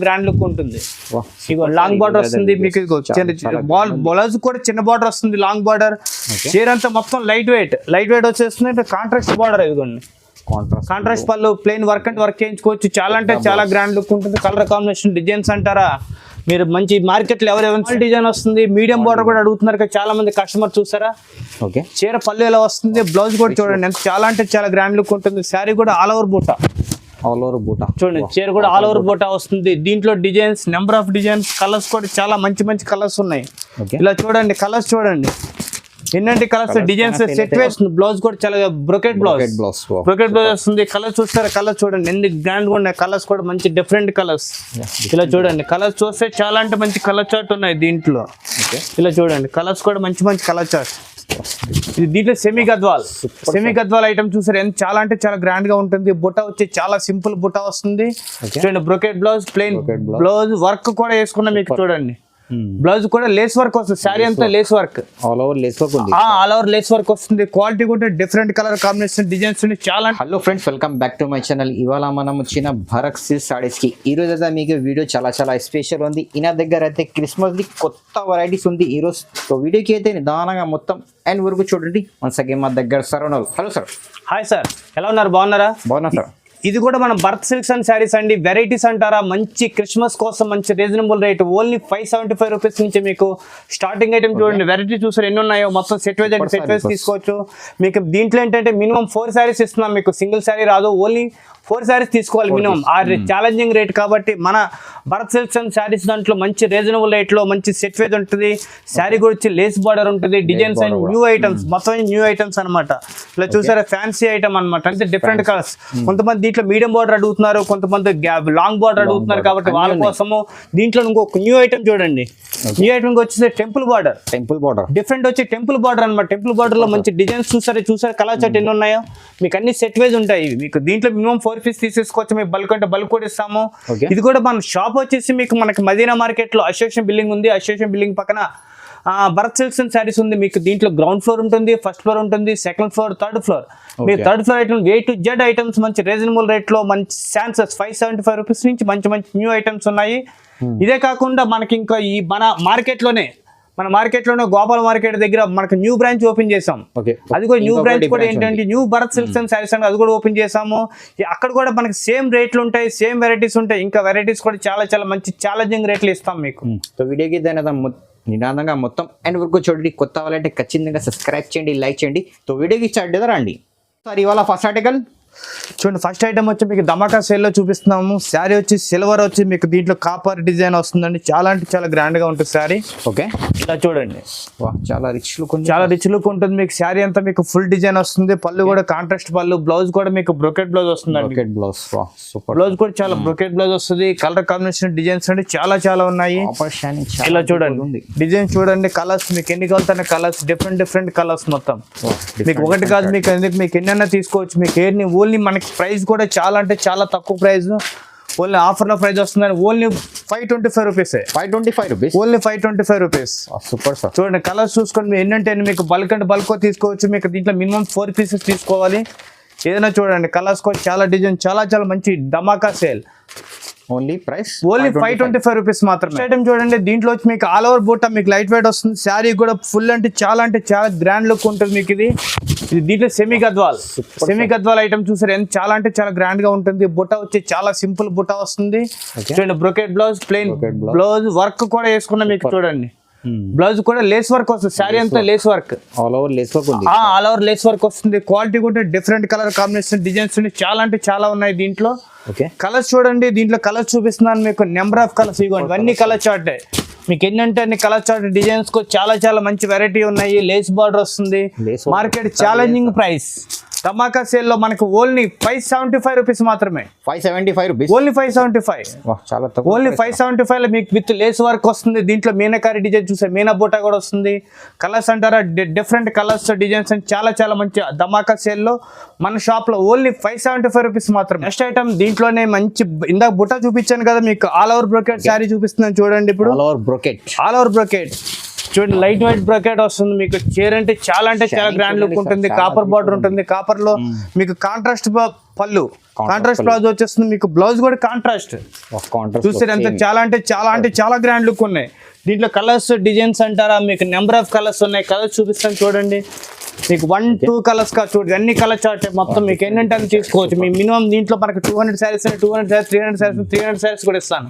Grand look ఉంటుంది. Long border వస్తుంది మీకు, బ్లౌజ్ కూడా చిన్న బార్డర్ వస్తుంది, లాంగ్ బార్డర్. చీర అంతా మొత్తం లైట్ వెయిట్ వచ్చేస్తుంది. కాంట్రాస్ట్ బార్డర్ ఇదిగోండి, కాంట్రాస్ట్ పళ్ళు, ప్లెయిన్ వర్క్ అండ్ వర్క్ చేయించుకోవచ్చు. చాలా అంటే చాలా గ్రాండ్ లుక్ ఉంటుంది. కలర్ కాంబినేషన్, డిజైన్స్ అంటారా మీరు మంచి మార్కెట్ లో ఎవరెవరు డిజైన్ వస్తుంది. మీడియం బార్డర్ కూడా అడుగుతున్నారు కదా చాలా మంది కస్టమర్, చూసారా. ఓకే, చీర పళ్ళు ఎలా వస్తుంది, బ్లౌజ్ కూడా చూడండి ఎంత చాలా అంటే చాలా గ్రాండ్ లుక్ ఉంటుంది. శారీ కూడా ఆల్ ఓవర్ బూటా చూడండి, చీర కూడా ఆల్ ఓవర్ బూటా వస్తుంది. దీంట్లో designs, number of designs, colours కూడా చాలా మంచి మంచి కలర్స్ ఉన్నాయి. ఇలా చూడండి, కలర్స్ చూడండి ఎన్నంటి కలర్స్, డిజైన్స్ సెట్ వేస్తుంది. బ్లౌజ్ కూడా చాలా బ్రొకెట్ బ్లౌజ్ వస్తుంది. కలర్స్ చూస్తారా, కలర్స్ చూడండి ఎన్ని గ్రాండ్ గా ఉన్నాయి. కలర్స్ కూడా మంచి డిఫరెంట్ కలర్స్. ఇలా చూడండి, కలర్స్ చూస్తే చాలా అంటే మంచి కలర్ చార్ట్ ఉన్నాయి దీంట్లో. ఇలా చూడండి, కలర్స్ కూడా మంచి మంచి కలర్ చార్ట్. ఇది దీంట్లో సెమీ గద్వాల్ ఐటమ్ చూసారు ఎంత చాలా అంటే చాలా గ్రాండ్ గా ఉంటుంది. బుట్ట వచ్చి చాలా సింపుల్ బుట్ట వస్తుంది. చూడండి, brocade blouse, plain blouse, work కూడా వేసుకున్నా మీకు. చూడండి, బ్లౌజ్ కూడా లేస్ వర్క్ వస్తుంది. శారీ అంతా lace work, all over lace work వస్తుంది. క్వాలిటీ కూడా డిఫరెంట్ కలర్ కాంబినేషన్, డిజైన్స్ చాలా. Hello friends, welcome back to my channel. ఇవాళ మనం వచ్చిన భరత్ సిల్క్ సారీస్ కి. ఈ రోజు అయితే మీకు వీడియో చాలా చాలా స్పెషల్ ఉంది. ఈయన దగ్గర అయితే క్రిస్మస్ ది కొత్త వెరైటీస్ ఉంది ఈ రోజు. సో వీడియోకి అయితే నిదానంగా మొత్తం అండ్ వరకు చూడండి. వన్స్ అగైన్ మా దగ్గర సార్ ఉన్నారు. Hello sir. హాయ్ సార్, ఎలా ఉన్నారు? బాగున్నారా? బాగున్నా సార్. ఇది కూడా మన భరత్ సిల్క్స్ అండ్ శారీస్ అండి. వెరైటీస్ అంటారా, మంచి క్రిస్మస్ కోసం మంచి రీజనబుల్ రేట్, ఓన్లీ 575 రూపీస్ నుంచి మీకు స్టార్టింగ్ ఐటమ్. చూడండి, వెరైటీ చూసారు ఎన్ని ఉన్నాయో. మొత్తం సెట్ వైజ్ అంటే సెట్ వైజ్ తీసుకోవచ్చు. మీకు దీంట్లో ఏంటంటే మినిమం 4 శారీస్ ఇస్తున్నాం మీకు. సింగిల్ శారీ రాదు, ఓన్లీ 4 శారీస్ తీసుకోవాలి మినిమం. ఆ ఛాలెంజింగ్ రేట్ కాబట్టి మన భరత్ సిల్క్స్ అండ్ శారీస్ దాంట్లో మంచి రీజనబుల్ రేట్ లో మంచి సెట్ వైజ్ ఉంటుంది. శారీ కూడా వచ్చి లేస్ బార్డర్ ఉంటుంది, డిజైన్స్ అండ్ న్యూ ఐటమ్స్, మొత్తం న్యూ ఐటమ్స్ అనమాట. ఇలా చూసారా, ఫ్యాన్సీ ఐటమ్ అనమాట. అంటే డిఫరెంట్ కలర్స్. కొంతమంది దీంట్లో మీడియం బార్డర్ అడుగుతున్నారు, కొంతమంది లాంగ్ బార్డర్ అడుగుతున్నారు కాబట్టి వాళ్ళ కోసము దీంట్లో ఇంకొక న్యూ ఐటమ్ చూడండి. న్యూ ఐటమ్ వచ్చేసి టెంపుల్ బార్డర్ డిఫరెంట్ వచ్చి టెంపుల్ బార్డర్ అనమాట. టెంపుల్ బార్డర్ లో మంచి డిజైన్స్ చూసారా కలర్ చార్ట్ ఎన్ని ఉన్నాయో మీకు. అన్ని సెట్ వైజ్ ఉంటాయి మీకు. దీంట్లో మినిమం 4 పీస్ తీసేసుకోవచ్చు. మీకు బల్క్ అంటే బల్క్ కూడా ఇస్తాము. ఇది కూడా మన షాప్ వచ్చేసి మీకు మనకి మదీనా మార్కెట్ లో అసోసియేషన్ బిల్డింగ్ ఉంది. అసోసియేషన్ బిల్డింగ్ పక్కన భరత్ సిల్క్స్ అండ్ శారీస్ ఉంది. మీకు దీంట్లో గ్రౌండ్ ఫ్లోర్ ఉంటుంది, ఫస్ట్ ఫ్లోర్ ఉంటుంది, సెకండ్ ఫ్లోర్, థర్డ్ ఫ్లోర్. మీరు third floor item A to Z items మంచి రీజనబుల్ రేట్ లో మంచి ఛాన్సెస్ 575 రూపీస్ నుంచి మంచి మంచి న్యూ ఐటమ్స్ ఉన్నాయి. ఇదే కాకుండా మనకి ఇంకా ఈ మన మార్కెట్ లోనే గోపాల్ మార్కెట్ దగ్గర మనకు న్యూ బ్రాంచ్ ఓపెన్ చేసాం. అది కూడా న్యూ బ్రాంచ్ కూడా ఏంటంటే new Bharat silks and saris అని అది కూడా ఓపెన్ చేసాము. అక్కడ కూడా మనకి సేమ్ రేట్లు ఉంటాయి, సేమ్ వెరైటీస్ ఉంటాయి. ఇంకా వెరైటీస్ కూడా చాలా చాలా మంచి ఛాలెంజింగ్ రేట్లు ఇస్తాం మీకు. వీడియోకి నిదానంగా మొత్తం అండ్ వరకు చూడండి. కొత్త వాళ్ళంటే ఖచ్చితంగా సబ్స్క్రైబ్ చేయండి, లైక్ చేయండి. సో వీడియోకి స్టార్ట్ చేద్దాం రండి. సార్ ఇవాళ ఫస్ట్ ఆర్టికల్ చూడండి, ఫస్ట్ ఐటమ్ వచ్చి మీకు ధమాకా సేల్ లో చూపిస్తున్నాము. శారీ వచ్చి సిల్వర్ వచ్చి మీకు దీంట్లో కాపర్ డిజైన్ వస్తుందండి. చాలా అంటే చాలా గ్రాండ్ గా ఉంటుంది శారీ. ఓకే, ఇలా చూడండి, చాలా రిచ్ లుక్ ఉంటుంది మీకు. శారీ అంతా మీకు ఫుల్ డిజైన్ వస్తుంది. పళ్ళు కూడా కాంట్రాస్ట్ పళ్ళు, బ్లౌజ్ కూడా మీకు బ్రొకెట్ బ్లౌజ్ వస్తుంది. బ్లౌజ్ కూడా చాలా బ్రొకెట్ బ్లౌజ్ వస్తుంది. కలర్ కాంబినేషన్ డిజైన్స్ అండి చాలా చాలా ఉన్నాయి. ఇలా చూడండి, డిజైన్ చూడండి, కలర్స్ మీకు ఎన్ని కావాలంటే కలర్స్, డిఫరెంట్ కలర్స్ మొత్తం మీకు. ఒకటి కాదు మీకు ఎన్నైనా తీసుకోవచ్చు. మీకు ఏర్ని ఓన్లీ మనకి ప్రైస్ కూడా చాలా అంటే చాలా తక్కువ ప్రైస్. ఓన్లీ ఆఫర్ లో ప్రైస్ వస్తుందని only 525 rupees. Only 525 rupees. Super sir. చూడండి, కలర్స్ చూసుకోండి. మీరు ఎన్నంటే మీకు బల్క్ అంటే బల్క్ తీసుకోవచ్చు. మీకు దీంట్లో మినిమం 4 పీసెస్ తీసుకోవాలి. ఏదైనా చూడండి, కలర్స్ కూడా చాలా డిజైన్ చాలా చాలా మంచి ధమాకా సేల్. ఓన్లీ 525 రూపీస్ మాత్రమే. ఐటమ్ చూడండి, దీంట్లో వచ్చి మీకు ఆల్ ఓవర్ బూటా మీకు లైట్ వెయిట్ వస్తుంది. శారీ కూడా ఫుల్ అంటే చాలా గ్రాండ్ లుక్ ఉంటుంది మీకు. ఇది దీంట్లో సెమీ గద్వాల్ ఐటమ్ చూసారు ఎంత చాలా అంటే చాలా గ్రాండ్ గా ఉంటుంది. బుట్ట వచ్చి చాలా సింపుల్ బుట్ట వస్తుంది. చూడండి, brocade blouse, plain blouse, work కూడా వేసుకున్నా మీకు. చూడండి, బ్లౌజ్ కూడా లేస్ వర్క్ వస్తుంది. శారీ అంతా lace work, all over lace work వస్తుంది. క్వాలిటీ కూడా డిఫరెంట్ కలర్ కాంబినేషన్, డిజైన్స్ చాలా అంటే చాలా ఉన్నాయి దీంట్లో. కలర్స్ చూడండి, దీంట్లో కలర్స్ చూపిస్తున్నాను మీకు. నెంబర్ ఆఫ్ కలర్స్ ఇవ్వండి, అన్ని కలర్ చార్ట్ మీకు. ఎన్నంటే అన్ని కలర్ చార్ట్ డిజైన్స్ చాలా చాలా మంచి వెరైటీ ఉన్నాయి. లేస్ బార్డర్ వస్తుంది. Market challenging price. ధమాకా సేల్ లో మనకు ఓన్లీ 575 రూపీస్ మాత్రమే. 575 రూపీస్, ఓన్లీ 575. ఓన్లీ 575 లో మీకు విత్ లేస్ వర్క్ వస్తుంది. దీంట్లో మీనాకారి డిజైన్ చూసే మీనా బూటా కూడా వస్తుంది. కలర్స్ అంటారా, డిఫరెంట్ కలర్స్ డిజైన్స్ అండ్ చాలా చాలా మంచి ధమాకా సేల్ లో మన షాప్ లో ఓన్లీ 575 రూపీస్ మాత్రమే. నెక్స్ట్ ఐటమ్ దీంట్లోనే మంచి ఇందాక బుట్ట చూపించాను కదా మీకు. ఆల్ ఓవర్ బ్రొకెట్ శారీ చూపిస్తున్నాను చూడండి. ఇప్పుడు ఆల్ ఓవర్ బ్రొకెట్ చూడండి లైట్ వెయిట్ బ్రాకెట్ వస్తుంది మీకు. చీర అంటే చాలా గ్రాండ్ లుక్ ఉంటుంది. కాపర్ బార్డర్ ఉంటుంది. కాపర్ లో మీకు కాంట్రాస్ట్ పళ్ళు, కాంట్రాస్ట్ బ్లౌజ్ వచ్చేస్తుంది మీకు. బ్లౌజ్ కూడా కాంట్రాస్ట్ చూస్తే ఎంత చాలా గ్రాండ్ లుక్ ఉన్నాయి. దీంట్లో కలర్స్ డిజైన్స్ అంటారా, మీకు నెంబర్ ఆఫ్ కలర్స్ ఉన్నాయి. కలర్స్ చూపిస్తాను చూడండి. మీకు 1-2 కలర్స్ కా చూడండి, అన్ని కలర్ చార్ట్ మొత్తం మీకు ఏంటంటే అని తీసుకోవచ్చు. మీ మినిమం దీంట్లో మనకు 200 శారీస్ 200 శారీస్ 300 శారీస్ కూడా ఇస్తాను.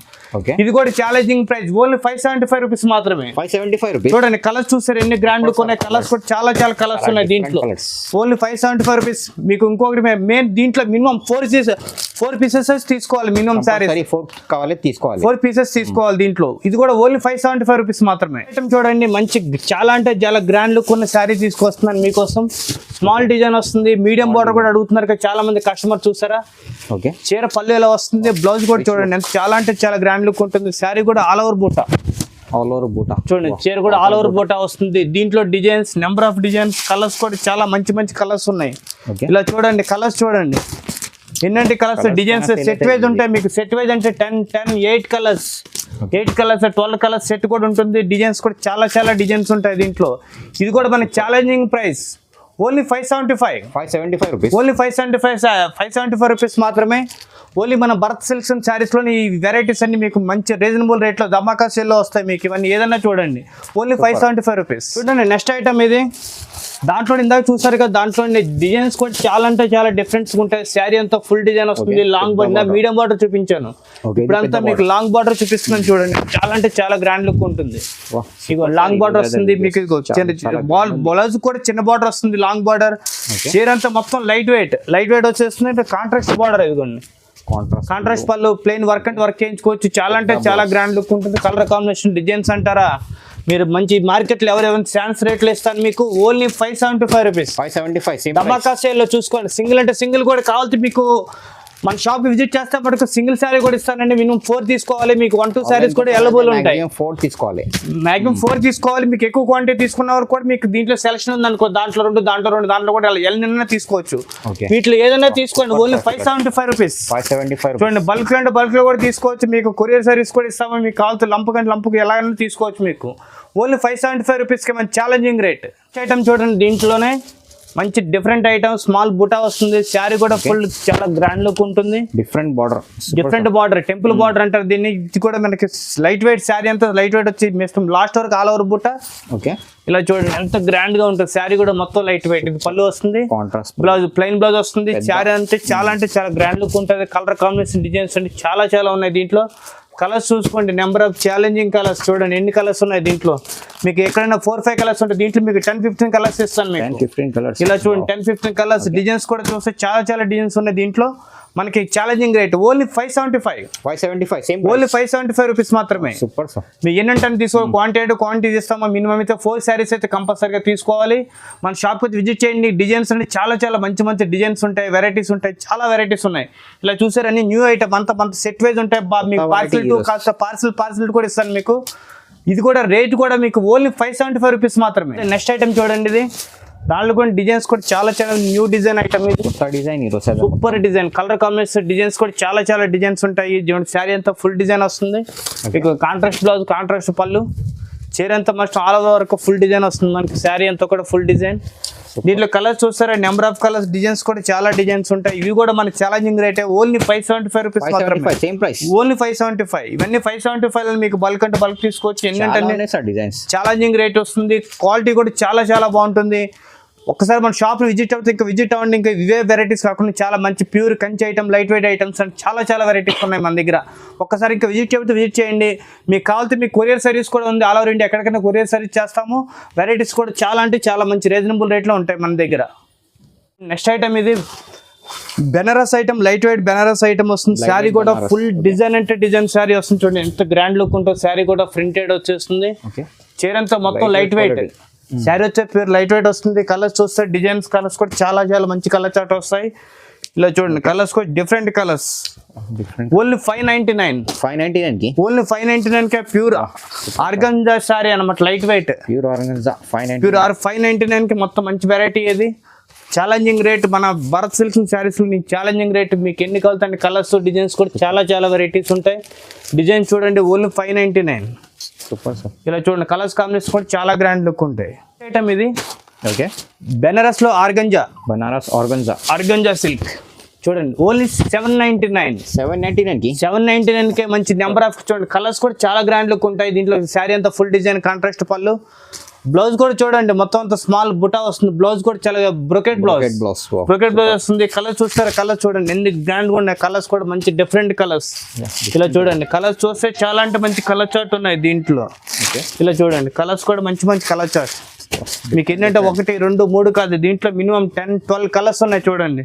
ఇది కూడా ఛాలెంజింగ్ ప్రైస్ ఓన్లీ 575 రూపీస్ మాత్రమే. 575 రూపీస్. చూడండి కలర్స్ చూస్తారు ఎన్ని గ్రాండ్ లుక్ ఉన్నాయి. కలర్స్ కూడా చాలా కలర్స్ ఉన్నాయి దీంట్లో. Only 575 rupees. మీకు ఇంకొకటి మెయిన్ దీంట్లో మినిమం 4 పీసెస్ తీసుకోవాలి. మినిమం శారీస్ 4 పీసెస్ తీసుకోవాలి దీంట్లో. ఇది కూడా ఓన్లీ 575 రూపీస్ మాత్రమే. ఐటమ్ చూడండి మంచి చాలా గ్రాండ్ లుక్ ఉన్న శారీ తీసుకొస్తున్నాను మీకోసం. స్మాల్ డిజైన్ వస్తుంది. మీడియం బార్డర్ కూడా అడుగుతున్నారు కదా చాలా మంది కస్టమర్. చూసారా చీర పళ్ళు ఎలా వస్తుంది. బ్లౌజ్ కూడా చూడండి ఎంత చాలా గ్రాండ్ లుక్ ఉంటుంది. శారీ కూడా ఆల్ ఓవర్ బూటా చూడండి. చీర కూడా ఆల్ ఓవర్ బూటా వస్తుంది. దీంట్లో designs number of designs, colours కూడా చాలా మంచి కలర్స్ ఉన్నాయి. ఇలా చూడండి కలర్స్ చూడండి ఎన్నంటి కలర్స్ డిజైన్స్. సెట్ వైజ్ ఉంటాయి మీకు. సెట్ వైజ్ అంటే 8 కలర్స్ 12 కలర్స్ సెట్ కూడా ఉంటుంది. డిజైన్స్ కూడా చాలా డిజైన్స్ ఉంటాయి దీంట్లో. ఇది కూడా మనకి challenging price only 575 rupees. Only 575 rupees మాత్రమే. ఓన్లీ మన భరత్ సిల్క్స్ అండ్ శారీస్లోని ఈ వెరైటీస్ అన్ని మీకు మంచి రీజనబుల్ రేట్లో ధమాకా సేల్లో వస్తాయి మీకు. ఇవన్నీ ఏదన్నా చూడండి ఓన్లీ 575 రూపీస్. చూడండి నెక్స్ట్ ఐటమ్ ఇది. దాంట్లో ఇందాక చూసారు కదా, దాంట్లో డిజైన్స్ కూడా చాలా డిఫరెంట్స్ ఉంటాయి. శారీ అంతా ఫుల్ డిజైన్ వస్తుంది. లాంగ్ బార్డర్, మీడియం బార్డర్ చూపించాను. ఇప్పుడంతా మీకు లాంగ్ బార్డర్ చూపిస్తున్నాను చూడండి. చాలా గ్రాండ్ లుక్ ఉంటుంది. ఇగో లాంగ్ బార్డర్ వస్తుంది మీకు. బ్లౌజ్ కూడా చిన్న బార్డర్ వస్తుంది. Long border. చీర అంతా మొత్తం లైట్ వెయిట్ వచ్చేస్తుంది. కాంట్రాస్ట్ బార్డర్ ఇదిగోండి. కాంట్రాస్ట్ పళ్ళు ప్లెయిన్ వర్క్ చేయించుకోవచ్చు. చాలా గ్రాండ్ లుక్ ఉంటుంది. కలర్ కాంబినేషన్ డిజైన్స్ అంటారా, మీరు మంచి మార్కెట్లో ఎవరైనా ఛాన్స్ రేట్లు ఇస్తాను మీకు. Only 575 rupees. 575 ధమాకా సేల్లో చూసుకోండి. సింగిల్ అంటే సింగిల్ కూడా కావాలి మీకు. మన షాప్ విజిట్ చేస్తే మనకు సింగిల్ శారీ కూడా ఇస్తానండి. మినిమం 4 తీసుకోవాలి. మీకు 1-2 శారీస్ కూడా అవైలబుల్ ఉంటాయి. 4 తీసుకోవాలి. మాక్సిమం 4 తీసుకోవాలి. మీకు ఎక్కువ క్వాంటిటీ తీసుకున్న వరకు కూడా మీకు దీంట్లో సెలక్షన్ ఉంది అనుకో. దాంట్లో 2 దాంట్లో కూడా ఎన్ని తీసుకోవచ్చు. వీటిలో ఏదైనా తీసుకోండి. Only 575 rupees. చూడండి బల్క్ అంటే బల్క్ లో కూడా తీసుకోవచ్చు. మీకు కొరియర్ సర్వీస్ కూడా ఇస్తాము. మీకు కావాల్సిన లంపుకి ఎలాగైనా తీసుకోవచ్చు. మీకు ఓన్లీ 575 రూపీస్కి మంచి ఛాలెంజింగ్ రేట్. ఐటమ్ చూడండి దీంట్లోనే మంచి డిఫరెంట్ ఐటమ్. స్మాల్ బుటా వస్తుంది. శారీ కూడా ఫుల్ చాలా గ్రాండ్ లుక్ ఉంటుంది. డిఫరెంట్ బార్డర్ టెంపుల్ బార్డర్ అంటారు దీన్ని. ఇది కూడా మనకి లైట్ వెయిట్ శారీ అంతా లైట్ వెయిట్ వచ్చి లాస్ట్ వరకు ఆల్ ఓవర్ బుటా. ఇలా చూడండి ఎంత గ్రాండ్ గా ఉంటుంది. శారీ కూడా మొత్తం లైట్ వెయిట్. ఇది పళ్ళు వస్తుంది. బ్లౌజ్ ప్లెయిన్ బ్లౌజ్ వస్తుంది. శారీ అంటే చాలా గ్రాండ్ లుక్ ఉంటుంది. కలర్ కాంబినేషన్ డిజైన్స్ అంటే చాలా ఉన్నాయి దీంట్లో. కలర్స్ చూసుకోండి. నెంబర్ ఆఫ్ ఛాలెంజింగ్ కలర్స్ చూడండి ఎన్ని కలర్స్ ఉన్నాయి దీంట్లో. మీకు ఎక్కడైనా 4-5 కలర్స్ ఉంటాయి. దీంట్లో మీకు 10-15 కలర్స్ ఇస్తాను మీకు. ఇలా చూడండి 10-15 కలర్స్. డిజైన్స్ కూడా చూస్తే చాలా డిజైన్స్ ఉన్నాయి దీంట్లో. మనకి challenging rate only 575 only 575 rupees మాత్రమే. Super sir. మీరు ఎన్నంటే తీసుకోవాలి. క్వాంటిటీ ఇస్తామా. మినిమం అయితే 4 శారీస్ అయితే కంపల్సరీగా తీసుకోవాలి. మన షాప్ కి విజిట్ చేయండి. డిజైన్స్ అంటే చాలా మంచి డిజైన్స్ ఉంటాయి. వెరైటీస్ ఉంటాయి. చాలా వెరైటీస్ ఉన్నాయి. ఇలా చూసారు అన్ని న్యూ ఐటమ్ అంత సెట్ వైజ్ ఉంటాయి. మీకు పార్సిల్ కూడా ఇస్తాను మీకు. ఇది కూడా రేట్ కూడా మీకు ఓన్లీ 575 రూపీస్ మాత్రమే. నెక్స్ట్ ఐటమ్ చూడండి. ఇది దాంట్లో కూడా డిజైన్స్ కూడా చాలా న్యూ డిజైన్ ఐటమ్. ఇది super design. Colour combination designs కూడా చాలా డిజైన్స్ ఉంటాయి. శారీ అంతా ఫుల్ డిజైన్ వస్తుంది. మీకు కాంట్రాస్ట్ బ్లౌజ్, కాంట్రాస్ట్ పళ్ళు. చీర అంతా మస్ట్ ఆల్ ఓవర్ వరకు ఫుల్ డిజైన్ వస్తుంది మనకి. శారీ అంతా కూడా ఫుల్ డిజైన్. దీంట్లో కలర్స్ చూస్తారా, నెంబర్ ఆఫ్ కలర్స్, డిజైన్స్ కూడా చాలా డిజైన్స్ ఉంటాయి. ఇవి కూడా మన ఛాలెంజింగ్ రేట్ ఓన్లీ 575 రూపీస్ మాత్రమే. Same price only 575. ఇవన్నీ 575 మీకు బల్క్ అంటే బల్క్ తీసుకోవచ్చు. ఏంటంటే ఛాలెంజింగ్ రేట్ వస్తుంది. క్వాలిటీ కూడా చాలా బాగుంటుంది. ఒక్కసారి మన షాప్ విజిట్ అవుతే ఇంకా విజిట్ అవ్వండి. ఇంకా ఇవే వెరైటీస్ కాకుండా చాలా మంచి pure Kanchi item, light wait items అంటే చాలా వెరైటీస్ ఉన్నాయి మన దగ్గర. ఒక్కసారి ఇంకా విజిట్ అవుతే విజిట్ చేయండి. మీకు కావాలంటే మీకు కొరియర్ సర్వీస్ కూడా ఉంది. ఆల్ ఓవర్ ఇండియా ఎక్కడికైనా కొరియర్ సర్వీస్ చేస్తాము. వెరైటీస్ కూడా చాలా మంచి రీజనబుల్ రేట్లో ఉంటాయి మన దగ్గర. నెక్స్ట్ ఐటమ్ ఇది Banaras item, light weight Banaras item వస్తుంది. శారీ కూడా ఫుల్ డిజైన్ అంటే డిజైన్ శారీ వస్తుంది. చూడండి ఎంత గ్రాండ్ లుక్ ఉంటుంది. శారీ కూడా ప్రింటెడ్ వచ్చేస్తుంది. చీర అంతా మొత్తం లైట్ వెయిట్. శారీ వచ్చే ప్యూర్ లైట్ వెయిట్ వస్తుంది. కలర్స్ చూస్తే డిజైన్స్ కలర్స్ కూడా చాలా మంచి కలర్ చార్ట్ వస్తాయి. ఇలా చూడండి కలర్స్ కూడా డిఫరెంట్ కలర్స్. ఓన్లీ 599 కి ఓన్లీ 599 కే ప్యూర్ ఆర్గంజా శారీ అన్నమాట. లైట్ వెయిట్ ప్యూర్ ఆర్గంజా 599 కి మొత్తం మంచి వెరైటీ. ఇది ఛాలెంజింగ్ రేట్. మన Bharat silk saris challenging rate. మీకు ఎన్ని కావాలంటే కలర్స్, డిజైన్స్ కూడా చాలా వెరైటీస్ ఉంటాయి. డిజైన్స్ చూడండి ఓన్లీ 599. Super sir. ఇలా చూడండి కలర్స్ కాంబినేషన్ కూడా చాలా గ్రాండ్ లుక్ ఉంటాయి. ఐటమ్ ఇది ఓకే, బెనారస్ లో బనారస్ ఆర్గంజా సిల్క్ చూడండి ఓన్లీ 799. 799కి 799కే మంచి నెంబర్ ఆఫ్ చూడండి కలర్స్ కూడా చాలా గ్రాండ్ లుక్ ఉంటాయి. దీంట్లో శారీ అంతా ఫుల్ డిజైన్ కాంట్రాస్ట్ పళ్ళు, బ్లౌజ్ కూడా చూడండి మొత్తం అంతా స్మాల్ బుటా వస్తుంది. బ్లౌజ్ కూడా చాలా బ్రొకెట్ బ్లౌజ్ వస్తుంది. కలర్ చూస్తారా, కలర్ చూడండి ఎన్ని గ్రాండ్ గా ఉన్నాయి. కలర్స్ కూడా మంచి డిఫరెంట్ కలర్స్. ఇలా చూడండి కలర్స్ చూస్తే చాలా అంటే మంచి కలర్ చార్ట్ ఉన్నాయి దీంట్లో. ఇలా చూడండి కలర్స్ కూడా మంచి మంచి కలర్ చార్ట్. మీకు ఏంటంటే 1, 2, 3 కాదు, దీంట్లో మినిమం 10, 12 కలర్స్ ఉన్నాయి చూడండి.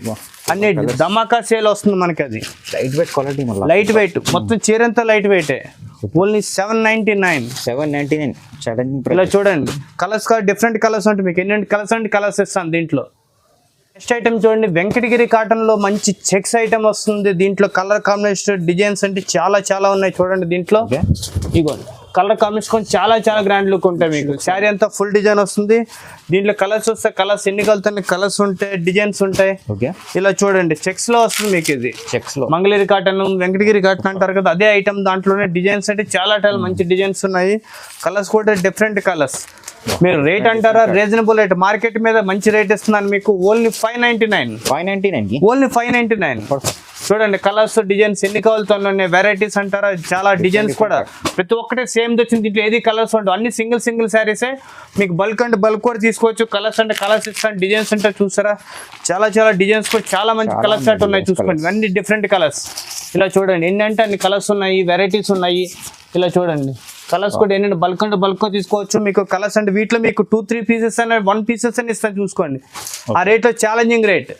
అన్ని ధమాకా సేల్ వస్తుంది మనకి. అది light weight quality, light weight మొత్తం చీర అంతా లైట్ వెయిట్. ఓన్లీ 799. ఇలా చూడండి కలర్స్ కూడా డిఫరెంట్ కలర్స్ ఉంటాయి. మీకు ఎన్ని కలర్స్ అంటే కలర్స్ ఇస్తాను దీంట్లో. నెక్స్ట్ ఐటమ్ చూడండి వెంకటగిరి కాటన్ లో మంచి చెక్స్ ఐటమ్ వస్తుంది. దీంట్లో కలర్ కాంబినేషన్ డిజైన్స్ అంటే చాలా ఉన్నాయి చూడండి. దీంట్లో ఇగోండి కలర్ కాంబినేషన్ చాలా గ్రాండ్ లుక్ ఉంటాయి. మీకు శారీ అంతా ఫుల్ డిజైన్ వస్తుంది. దీంట్లో కలర్స్ వస్తే కలర్స్ ఎన్ని కలుగుతాయి, కలర్స్ ఉంటాయి, డిజైన్స్ ఉంటాయి. ఇలా చూడండి చెక్స్ లో వస్తుంది మీకు. ఇది చెక్స్ లో మంగళగిరి కాటన్, వెంకటగిరి కాటన్ అంటారు కదా, అదే ఐటమ్. దాంట్లోనే డిజైన్స్ అంటే చాలా మంచి డిజైన్స్ ఉన్నాయి. కలర్స్ కూడా డిఫరెంట్ కలర్స్. మీరు రేట్ అంటారా, రీజనబుల్ రేట్. మార్కెట్ మీద మంచి రేట్ ఇస్తున్నాను మీకు. ఓన్లీ 599. ఓన్లీ 599. చూడండి కలర్స్ డిజైన్స్ ఎన్ని కావాలతో వెరైటీస్ అంటారా, చాలా డిజైన్స్ కూడా ప్రతి ఒక్కటే సేమ్ వచ్చింది. దీంట్లో ఏది కలర్స్ ఉండవు, అన్ని సింగిల్ శారీసే. మీకు బల్క్ అంటే బల్క్ కూడా తీసుకోవచ్చు. కలర్స్ అంటే కలర్స్ ఇస్తాను. డిజైన్స్ అంటే చూసారా చాలా డిజైన్స్ కూడా చాలా మంచి కలర్స్ అంటే ఉన్నాయి. చూసుకోండి అన్ని డిఫరెంట్ కలర్స్. ఇలా చూడండి ఎన్ని అంటే అన్ని కలర్స్ ఉన్నాయి, వెరైటీస్ ఉన్నాయి. ఇలా చూడండి కలర్స్ కూడా ఏంటంటే బల్క్ అంటే బల్క్ తీసుకోవచ్చు. మీకు కలర్స్ అంటే వీటిలో మీకు 2-3 పీసెస్ అనే 1 పీసెస్ అని ఇస్తాను చూసుకోండి. ఆ రేట్లో ఛాలెంజింగ్ రేట్.